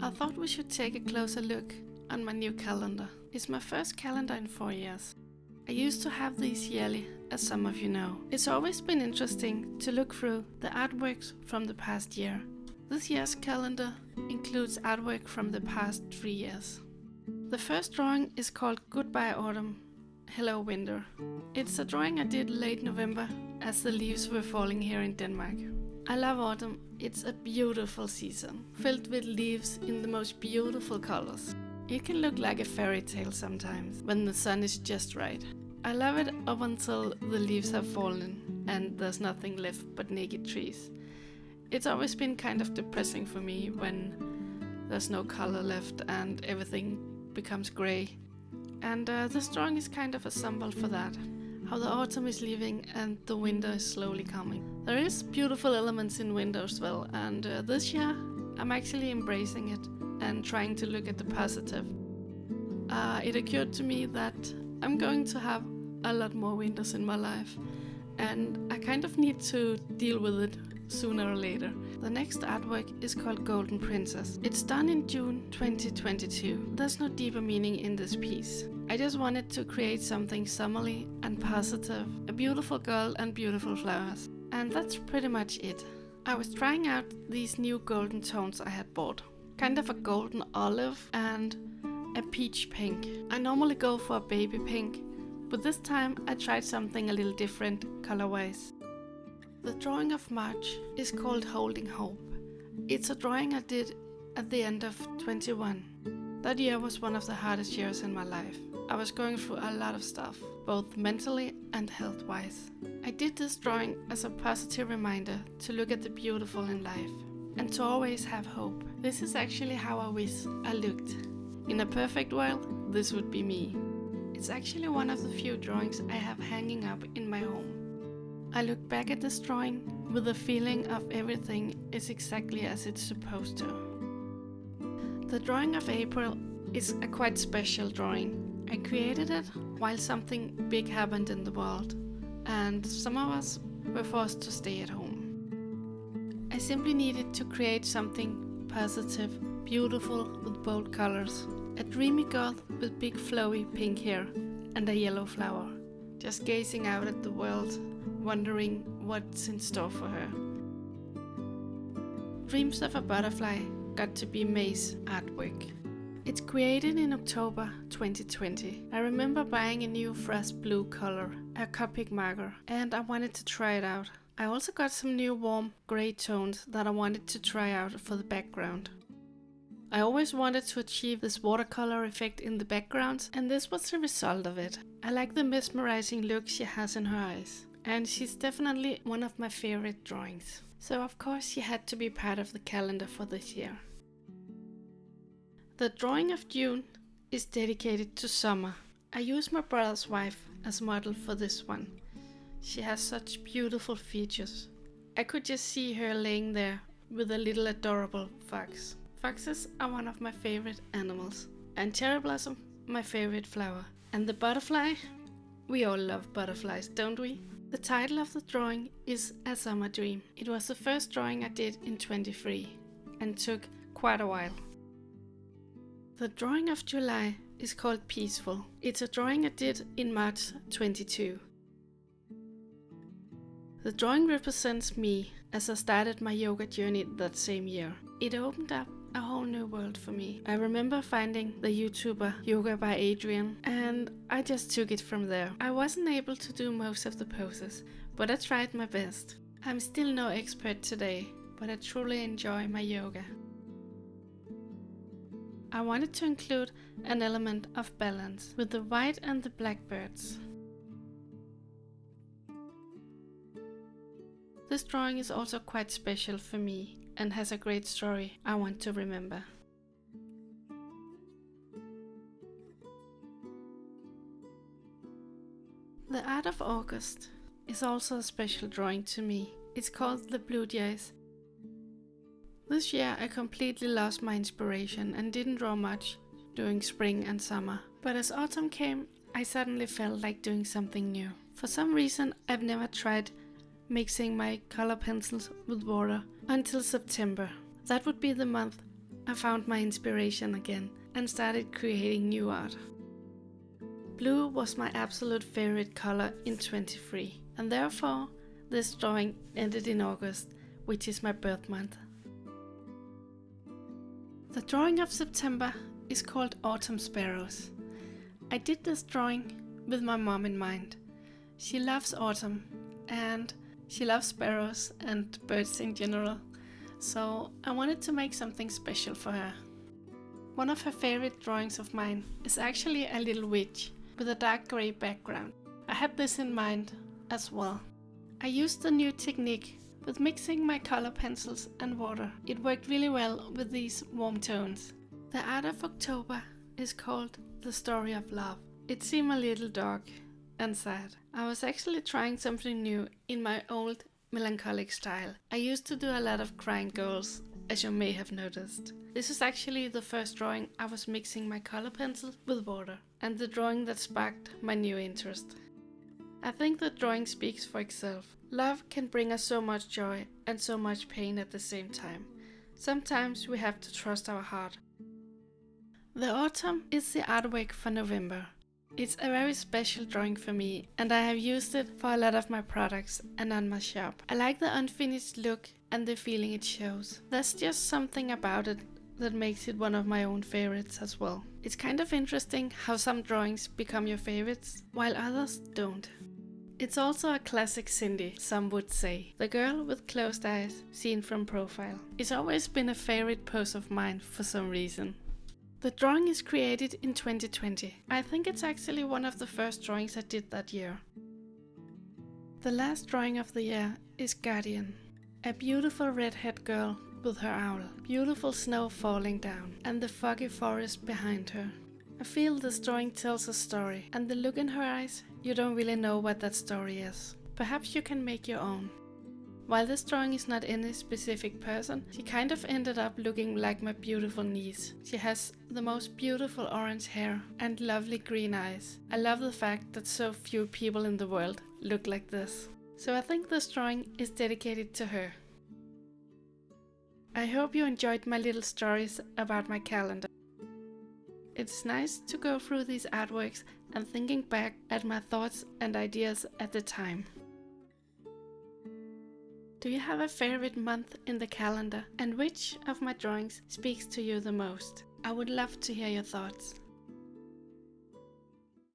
I thought we should take a closer look on my new calendar. It's my first calendar in 4 years. I used to have these yearly, as some of you know. It's always been interesting to look through the artworks from the past year. This year's calendar includes artwork from the past 3 years. The first drawing is called Goodbye Autumn, Hello Winter. It's a drawing I did late November as the leaves were falling here in Denmark. I love autumn. It's a beautiful season, filled with leaves in the most beautiful colors. It can look like a fairy tale sometimes, when the sun is just right. I love it up until the leaves have fallen and there's nothing left but naked trees. It's always been kind of depressing for me when there's no color left and everything becomes grey. And this drawing is kind of a symbol for that. How the autumn is leaving and the winter is slowly coming. There is beautiful elements in winter as well, and this year I'm actually embracing it and trying to look at the positive. It occurred to me that I'm going to have a lot more winters in my life, and I kind of need to deal with it sooner or later. The next artwork is called Golden Princess. It's done in June 2022. There's no deeper meaning in this piece. I just wanted to create something summery and positive, a beautiful girl and beautiful flowers. And that's pretty much it. I was trying out these new golden tones I had bought. Kind of a golden olive and a peach pink. I normally go for a baby pink, but this time I tried something a little different color-wise. The drawing of March is called Holding Hope. It's a drawing I did at the end of 21. That year was one of the hardest years in my life. I was going through a lot of stuff, both mentally and health-wise. I did this drawing as a positive reminder to look at the beautiful in life and to always have hope. This is actually how I wish I looked. In a perfect world, this would be me. It's actually one of the few drawings I have hanging up in my home. I look back at this drawing with the feeling of everything is exactly as it's supposed to. The drawing of April is a quite special drawing. I created it while something big happened in the world, and some of us were forced to stay at home. I simply needed to create something positive, beautiful with bold colors. A dreamy girl with big flowy pink hair and a yellow flower, just gazing out at the world, wondering what's in store for her. Dreams of a Butterfly got to be May's artwork. It's created in October 2020. I remember buying a new frost blue color, a Copic marker, and I wanted to try it out. I also got some new warm grey tones that I wanted to try out for the background. I always wanted to achieve this watercolor effect in the backgrounds, and this was the result of it. I like the mesmerizing look she has in her eyes, and she's definitely one of my favorite drawings. So of course she had to be part of the calendar for this year. The drawing of June is dedicated to summer. I used my brother's wife as model for this one. She has such beautiful features. I could just see her laying there with a little adorable fox. Foxes are one of my favorite animals, and cherry blossom my favorite flower. And the butterfly? We all love butterflies, don't we? The title of the drawing is A Summer Dream. It was the first drawing I did in 23 and took quite a while. The drawing of July is called Peaceful. It's a drawing I did in March 22. The drawing represents me as I started my yoga journey that same year. It opened up a whole new world for me. I remember finding the YouTuber Yoga by Adrian, and I just took it from there. I wasn't able to do most of the poses, but I tried my best. I'm still no expert today, but I truly enjoy my yoga. I wanted to include an element of balance with the white and the black birds. This drawing is also quite special for me and has a great story I want to remember. The Art of August is also a special drawing to me. It's called The Blue Jays. This year I completely lost my inspiration and didn't draw much during spring and summer. But as autumn came, I suddenly felt like doing something new. For some reason I've never tried mixing my color pencils with water until September. That would be the month I found my inspiration again and started creating new art. Blue was my absolute favorite color in 23, and therefore this drawing ended in August, which is my birth month. The drawing of September is called Autumn Sparrows. I did this drawing with my mom in mind. She loves autumn and she loves sparrows and birds in general, so I wanted to make something special for her. One of her favorite drawings of mine is actually a little witch with a dark grey background. I had this in mind as well. I used a new technique with mixing my color pencils and water. It worked really well with these warm tones. The art of October is called The Story of Love. It seemed a little dark and sad. I was actually trying something new in my old melancholic style. I used to do a lot of crying girls, as you may have noticed. This is actually the first drawing I was mixing my color pencil with water, and the drawing that sparked my new interest. I think the drawing speaks for itself. Love can bring us so much joy and so much pain at the same time. Sometimes we have to trust our heart. The autumn is the artwork for November. It's a very special drawing for me, and I have used it for a lot of my products and on my shop. I like the unfinished look and the feeling it shows. There's just something about it that makes it one of my own favorites as well. It's kind of interesting how some drawings become your favorites while others don't. It's also a classic Cindy, some would say. The girl with closed eyes, seen from profile. It's always been a favorite pose of mine for some reason. The drawing is created in 2020. I think it's actually one of the first drawings I did that year. The last drawing of the year is Guardian. A beautiful redhead girl with her owl. Beautiful snow falling down and the foggy forest behind her. I feel this drawing tells a story, and the look in her eyes, you don't really know what that story is. Perhaps you can make your own. While this drawing is not any specific person, she kind of ended up looking like my beautiful niece. She has the most beautiful orange hair and lovely green eyes. I love the fact that so few people in the world look like this. So I think this drawing is dedicated to her. I hope you enjoyed my little stories about my calendar. It's nice to go through these artworks and thinking back at my thoughts and ideas at the time. Do you have a favorite month in the calendar, and which of my drawings speaks to you the most? I would love to hear your thoughts.